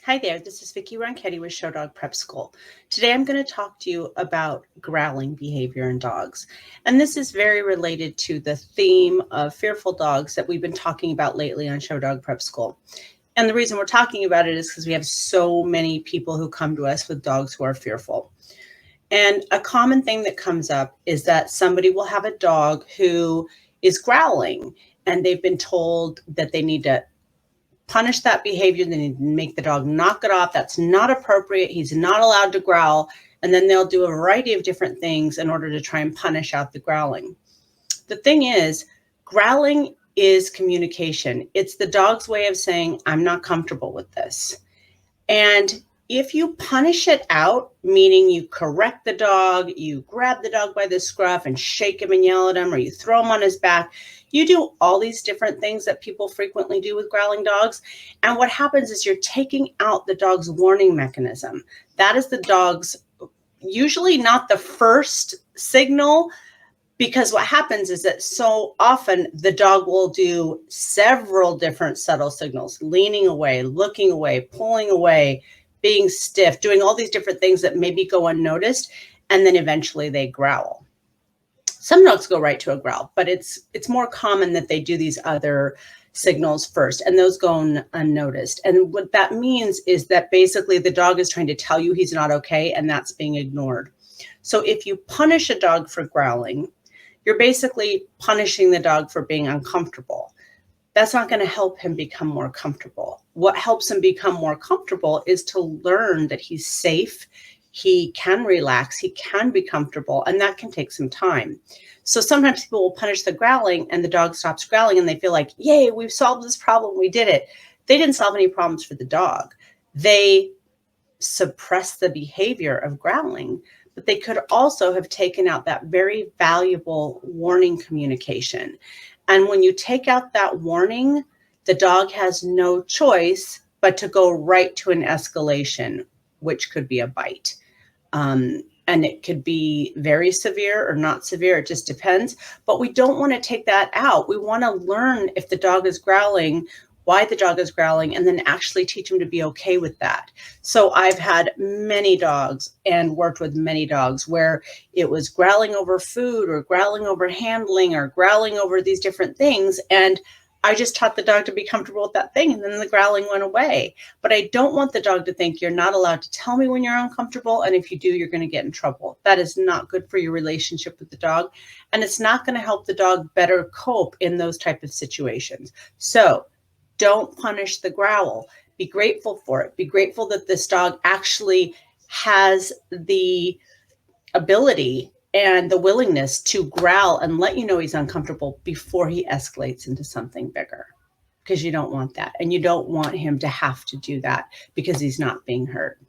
Hi there, this is Vicki Ronchetti with Show Dog Prep School. Today I'm going to talk to you about growling behavior in dogs. And this is very related to the theme of fearful dogs that we've been talking about lately on Show Dog Prep School. And the reason we're talking about it is because we have so many people who come to us with dogs who are fearful. And a common thing that comes up is that somebody will have a dog who is growling and they've been told that they need to punish that behavior. They need to make the dog knock it off. That's not appropriate. He's not allowed to growl. And then they'll do a variety of different things in order to try and punish out the growling. The thing is, growling is communication. It's the dog's way of saying, I'm not comfortable with this. And if you punish it out, meaning you correct the dog, you grab the dog by the scruff and shake him and yell at him, or you throw him on his back, you do all these different things that people frequently do with growling dogs. And what happens is you're taking out the dog's warning mechanism. That is the dog's usually not the first signal, because what happens is that so often the dog will do several different subtle signals, leaning away, looking away, pulling away, being stiff, doing all these different things that maybe go unnoticed, and then eventually they growl. Some dogs go right to a growl, but it's more common that they do these other signals first, and those go unnoticed. And what that means is that basically the dog is trying to tell you he's not okay, and that's being ignored. So if you punish a dog for growling, you're basically punishing the dog for being uncomfortable. That's not going to help him become more comfortable. What helps him become more comfortable is to learn that he's safe, he can relax, he can be comfortable, and that can take some time. So sometimes people will punish the growling and the dog stops growling and they feel like, yay, we've solved this problem, we did it. They didn't solve any problems for the dog. They suppress the behavior of growling, but they could also have taken out that very valuable warning communication. And when you take out that warning, the dog has no choice but to go right to an escalation, which could be a bite. And it could be very severe or not severe. It just depends. But we don't want to take that out. We want to learn if the dog is growling, why the dog is growling, and then actually teach them to be okay with that. So I've had many dogs and worked with many dogs where it was growling over food or growling over handling or growling over these different things. And I just taught the dog to be comfortable with that thing, and then the growling went away. But I don't want the dog to think you're not allowed to tell me when you're uncomfortable, and if you do, you're going to get in trouble. That is not good for your relationship with the dog, and it's not going to help the dog better cope in those type of situations. So don't punish the growl. Be grateful for it. Be grateful that this dog actually has the ability and the willingness to growl and let you know he's uncomfortable before he escalates into something bigger, because you don't want that. And you don't want him to have to do that because he's not being heard.